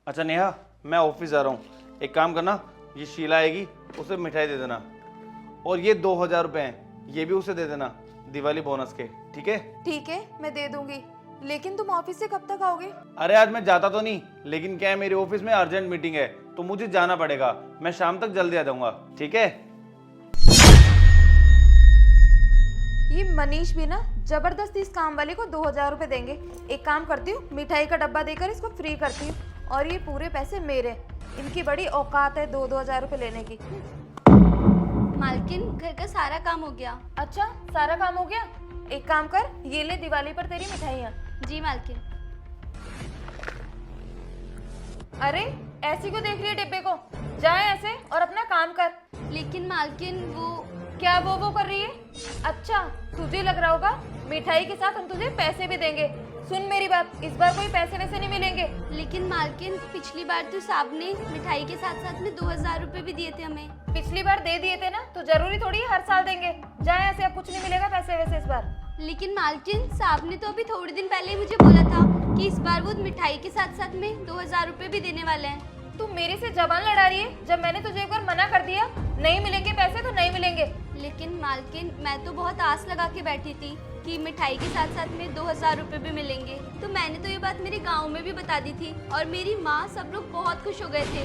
अच्छा नेहा, मैं ऑफिस जा रहा हूँ। एक काम करना, ये शीला आएगी, उसे मिठाई दे देना। और ये 2000 रुपए हैं, ये भी उसे दे देना दिवाली बोनस के, ठीक है? ठीक है, मैं दे दूंगी। लेकिन तुम ऑफिस से कब तक आओगे? अरे आज मैं जाता तो नहीं, लेकिन क्या है मेरे ऑफिस में अर्जेंट मीटिंग है, तो मुझे जाना पड़ेगा। मैं शाम तक जल्दी आ जाऊंगा, ठीक है? ये मनीष भी ना जबरदस्ती इस काम वाले को 2000 रुपए देंगे। एक काम करती हूँ, मिठाई का डब्बा देकर इसको फ्री करती हूँ और ये पूरे पैसे मेरे। इनकी बड़ी औकात है 2-2000 रुपए लेने की। मालकिन, घर का सारा काम हो गया। अच्छा, सारा काम हो गया। एक काम कर, ये ले दिवाली पर तेरी मिठाइयाँ। जी मालकिन। अरे ऐसी को देख रही है डिब्बे को, जा ऐसे और अपना काम कर। लेकिन मालकिन वो क्या वो कर रही है? अच्छा, तुझे लग रहा होगा मिठाई के साथ हम तुझे पैसे भी देंगे। सुन मेरी बात, इस बार कोई पैसे वैसे नहीं मिलेंगे। लेकिन मालकिन, पिछली बार तो साहब ने मिठाई के साथ साथ में 2000 रुपए भी दिए थे हमें। पिछली बार दे दिए थे ना, तो जरूरी थोड़ी है हर साल देंगे। जाए ऐसे, अब कुछ नहीं मिलेगा पैसे वैसे इस बार। लेकिन मालकिन, साहब ने तो अभी थोड़े दिन पहले ही मुझे बोला था कि इस बार वो मिठाई के साथ साथ में 2000 रुपए भी देने वाले हैं। तू मेरे से जबान लड़ा रही है, जब मैंने तुझे एक बार मना कर दिया नहीं मिलेंगे पैसे तो नहीं मिलेंगे। लेकिन मालकिन, मैं तो बहुत आस लगा के बैठी थी कि मिठाई के साथ साथ में 2000 रुपए भी मिलेंगे। तो मैंने तो ये बात मेरे गांव में भी बता दी थी और मेरी माँ, सब लोग बहुत खुश हो गए थे।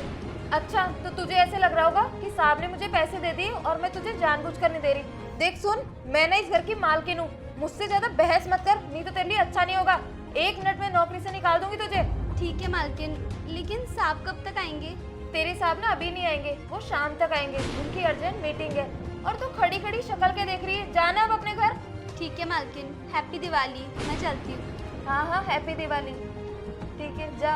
अच्छा, तो तुझे ऐसे लग रहा होगा कि साहब ने मुझे पैसे दे दिए और मैं तुझे जानबूझकर नहीं दे रही। देख सुन, मैं ना इस घर की मालकिन हूँ, मुझसे ज्यादा बहस मत कर, नहीं तो तेरे लिए अच्छा नहीं होगा। 1 मिनट में नौकरी से निकाल दूंगी तुझे। ठीक है मालकिन, लेकिन साहब कब तक आएंगे? तेरे साहब ना अभी नहीं आएंगे, वो शाम तक आएंगे, उनकी अर्जेंट मीटिंग है। और तू खड़ी खड़ी शक्ल के देख रही है, जाना अब अपने घर। ठीक है मालकिन, हैप्पी दिवाली। मैं चलती हूँ। हाँ हाँ, हैप्पी दिवाली। ठीक है, जा।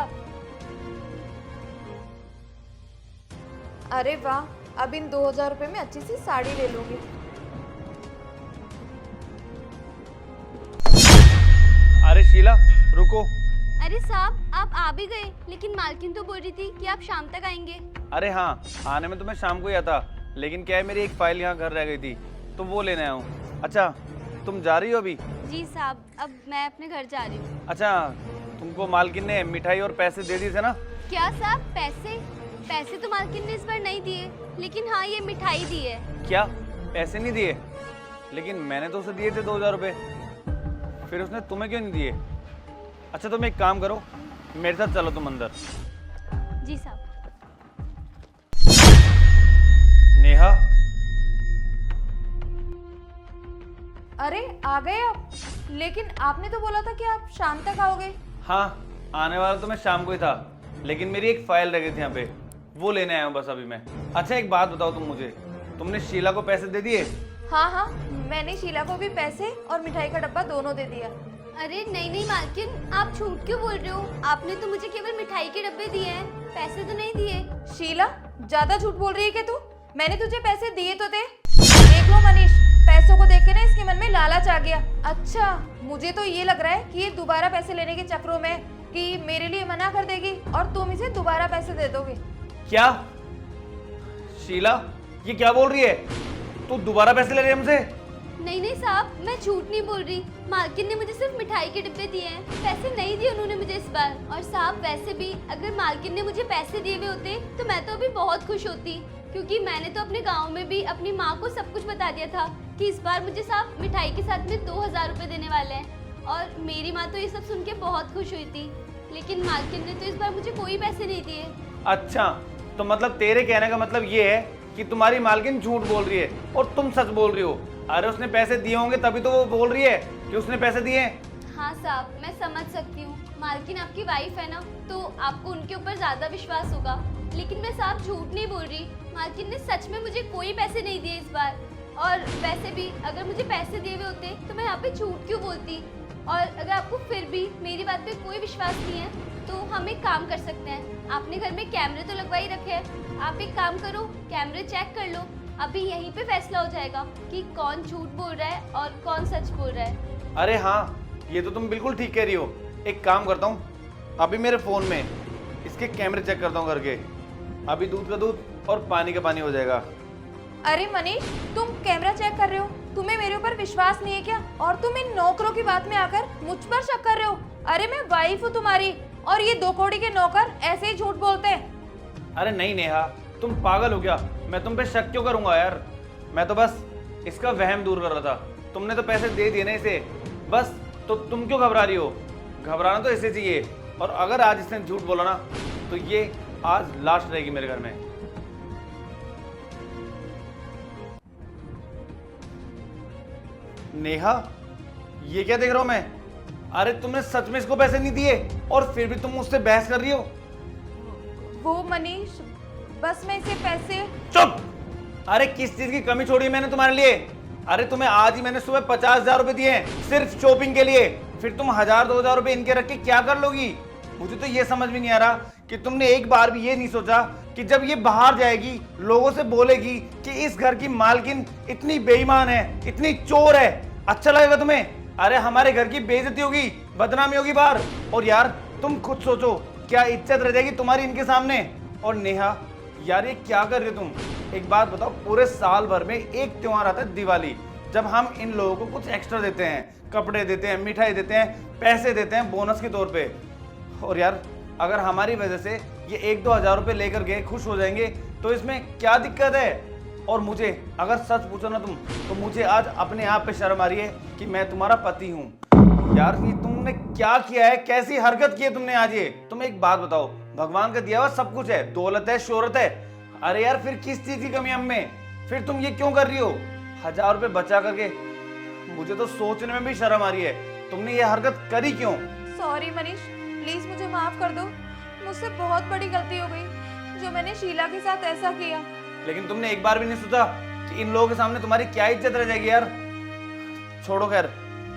अरे वाह, अब इन 2000 रुपए में अच्छी सी साड़ी ले लूंगी। अरे शीला रुको। अरे साहब, आप आ भी गए, लेकिन मालकिन तो बोल रही थी कि आप शाम तक आएंगे। अरे हाँ, आने में तो मैं शाम को ही आता, लेकिन क्या है मेरी एक फाइल यहाँ घर रह गई थी, तो वो लेने आया हूँ। अच्छा, तुम जा रही हो अभी? जी साहब, अब मैं अपने घर जा रही हूँ। अच्छा, तुमको मालकिन ने मिठाई और पैसे दे दिए थे ना? क्या साहब, पैसे? पैसे तो मालकिन ने इस बार नहीं दिए, लेकिन हाँ ये मिठाई दी है। क्या पैसे नहीं दिए? लेकिन मैंने तो उसे दिए थे 2000 रुपए, फिर उसने तुम्हें क्यों नहीं दिए? अच्छा तुम एक काम करो, मेरे साथ चलो तुम अंदर। जी साहब। नेहा, अरे आ गए आप? लेकिन आपने तो बोला था कि आप शाम तक आओगे। हाँ आने वाला तो मैं शाम को ही था, लेकिन मेरी एक फाइल रह गई थी यहाँ पे, वो लेने आया हूँ बस अभी मैं। अच्छा एक बात बताओ तुम मुझे, तुमने शीला को पैसे दे दिए? हाँ हाँ, मैंने शीला को भी पैसे और मिठाई का डब्बा दोनों दे दिया। अरे नहीं नहीं मालकिन, आप झूठ क्यों बोल रहे हो? आपने तो मुझे केवल मिठाई के डब्बे दिए हैं, पैसे तो नहीं दिए। शीला, ज्यादा झूठ बोल रही है क्या तू? मैंने तुझे पैसे दिए तो थे। देख लो मनीष, पैसों को देख के ना इसके मन में लालच आ गया। अच्छा, मुझे तो ये लग रहा है कि ये दोबारा पैसे लेने के चक्रों में कि मेरे लिए मना कर देगी और तुम इसे दोबारा पैसे दे दोगे। क्या? शीला ये क्या बोल रही है? तू दोबारा पैसे ले रही है हमसे? नहीं नहीं साहब, मैं झूठ नहीं बोल रही। मालकिन ने मुझे सिर्फ मिठाई के डिब्बे दिए हैं, पैसे नहीं दिए उन्होंने मुझे इस बार। और साहब वैसे भी अगर मालकिन ने मुझे पैसे दिए हुए होते तो मैं तो अभी बहुत खुश होती, क्योंकि मैंने तो अपने गांव में भी अपनी माँ को सब कुछ बता दिया था कि इस बार मुझे साहब मिठाई के साथ में 2000 रुपए देने वाले हैं। और मेरी माँ तो ये सब सुन के बहुत खुश हुई थी, लेकिन मालकिन ने तो इस बार मुझे कोई पैसे नहीं दिए। अच्छा, तो मतलब तेरे कहने का मतलब ये है कि तुम्हारी मालकिन झूठ बोल रही है और तुम सच बोल रही हो। अरे उसने पैसे दिए होंगे तभी तो वो बोल रही है कि उसने पैसे दिए। हाँ साहब, मैं समझ सकती हूँ, मालकिन आपकी वाइफ है ना, तो आपको उनके ऊपर ज्यादा विश्वास होगा। लेकिन मैं साहब झूठ नहीं बोल रही, मालकिन ने सच में मुझे कोई पैसे नहीं दिए इस बार। और वैसे भी अगर मुझे पैसे दिए हुए होते तो मैं यहाँ पे झूठ क्यों बोलती। और अगर आपको फिर भी मेरी बात पे कोई विश्वास नहीं है तो हम एक काम कर सकते हैं, आपने घर में कैमरे तो लगवा ही रखे हैं, आप एक काम करो, कैमरे चेक कर लो, अभी यहीं पे फैसला हो जाएगा कि कौन झूठ बोल रहा है और कौन सच बोल रहा है। अरे हाँ, ये तो तुम बिल्कुल ठीक कह रही हो। एक काम करता हूँ, अभी मेरे फोन में इसके कैमरे चेक करता हूँ करके, अभी दूध का दूध और पानी का पानी हो जाएगा। अरे मनीष, तुम कैमरा चेक कर रहे हो, तुम्हें मेरे ऊपर विश्वास नहीं है क्या? और तुम इन नौकरों की बात में आकर मुझ पर शक कर रहे हो? अरे मैं वाइफ हूँ तुम्हारी, और ये 2 कौड़ी के नौकर ऐसे ही झूठ बोलते हैं। अरे नहीं नेहा, तुम पागल हो क्या? मैं तुम पे शक क्यों करूंगा यार? मैं तो बस इसका वहम दूर कर रहा था। तुमने तो पैसे दे दिए ना इसे, बस। तो तुम क्यों घबरा रही हो? घबराना तो इसे चाहिए। और अगर आज इसने झूठ बोला ना तो ये आज लास्ट रहेगी मेरे घर में। नेहा, ये क्या देख रहा हूं मैं? अरे तुमने सच में इसको पैसे नहीं दिए और फिर भी तुम मुझसे बहस कर रही हो? वो मनीष, बस मैं इसे पैसे। चुप! अरे किस चीज की कमी छोड़ी है मैंने तुम्हारे लिए? अरे तुम्हें आज ही मैंने सुबह 50,000 रुपए दिए हैं सिर्फ शॉपिंग के लिए, फिर तुम 1,000-2,000 रुपए इनके रख के क्या कर लोगी? मुझे तो ये समझ में नहीं आ रहा कि तुमने एक बार भी ये नहीं सोचा कि जब ये बाहर जाएगी लोगों से बोलेगी कि इस घर की मालकिन इतनी बेईमान है, इतनी चोर है, अच्छा लगेगा तुम्हें? अरे हमारे घर की बेइज्जती होगी, बदनामी होगी बाहर। और यार तुम खुद सोचो, क्या इज्जत रह जाएगी तुम्हारी इनके सामने? और नेहा यार ये क्या कर रहे हो तुम? एक बात बताओ, पूरे साल भर में एक त्योहार आता है दिवाली, जब हम इन लोगों को कुछ एक्स्ट्रा देते हैं, कपड़े देते हैं, मिठाई देते हैं, पैसे देते हैं बोनस के तौर पे। और यार अगर हमारी वजह से ये 1-2 हज़ार रुपए लेकर के खुश हो जाएंगे तो इसमें क्या दिक्कत है? और मुझे अगर सच पूछो ना तुम, तो मुझे आज अपने आप पे शर्म आ रही है कि मैं तुम्हारा पति हूँ। यार ये तुमने क्या किया है, कैसी हरकत की है तुमने आज ये? तुम एक बात बताओ, भगवान का दिया हुआ सब कुछ है, दौलत है, शोहरत है, अरे यार फिर किस चीज की कमी हम में? फिर तुम ये क्यों कर रही हो? 1,000 रुपए बचा करके मुझे तो सोचने में भी शर्म आ रही है, तुमने ये हरकत करी क्यों? सॉरी मनीष, प्लीज मुझे माफ कर दो। मुझसे बहुत बड़ी गलती हो गई जो मैंने शीला के साथ ऐसा किया। लेकिन तुमने एक बार भी नहीं सोचा कि इन लोगों के सामने तुम्हारी क्या इज्जत रह जाएगी यार? छोड़ो खैर,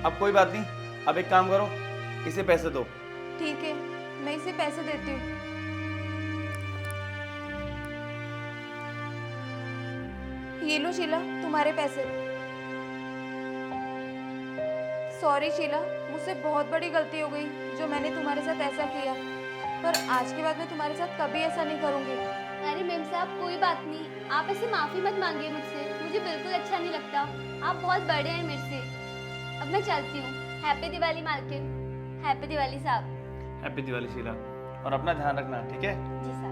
अब कोई बात नहीं, अब एक काम करो, इसे पैसे दो। ठीक है, मैं इसे पैसे देती हूँ। ये लो शीला, तुम्हारे पैसे। सॉरी शीला, मुझसे बहुत बड़ी गलती हो गई जो मैंने तुम्हारे साथ ऐसा किया, पर आज के बाद मैं तुम्हारे साथ कभी ऐसा नहीं करूँगी। अरे मैम साहब कोई बात नहीं, आप ऐसे माफ़ी मत मांगिए मुझसे, मुझे बिल्कुल अच्छा नहीं लगता। आप बहुत बड़े हैं मेरे से। अब मैं चलती हूँ। हैप्पी दिवाली मालकिन। हैप्पी दिवाली साहब। हैप्पी दिवाली शीला, और अपना ध्यान रखना, ठीक है? जी साहब।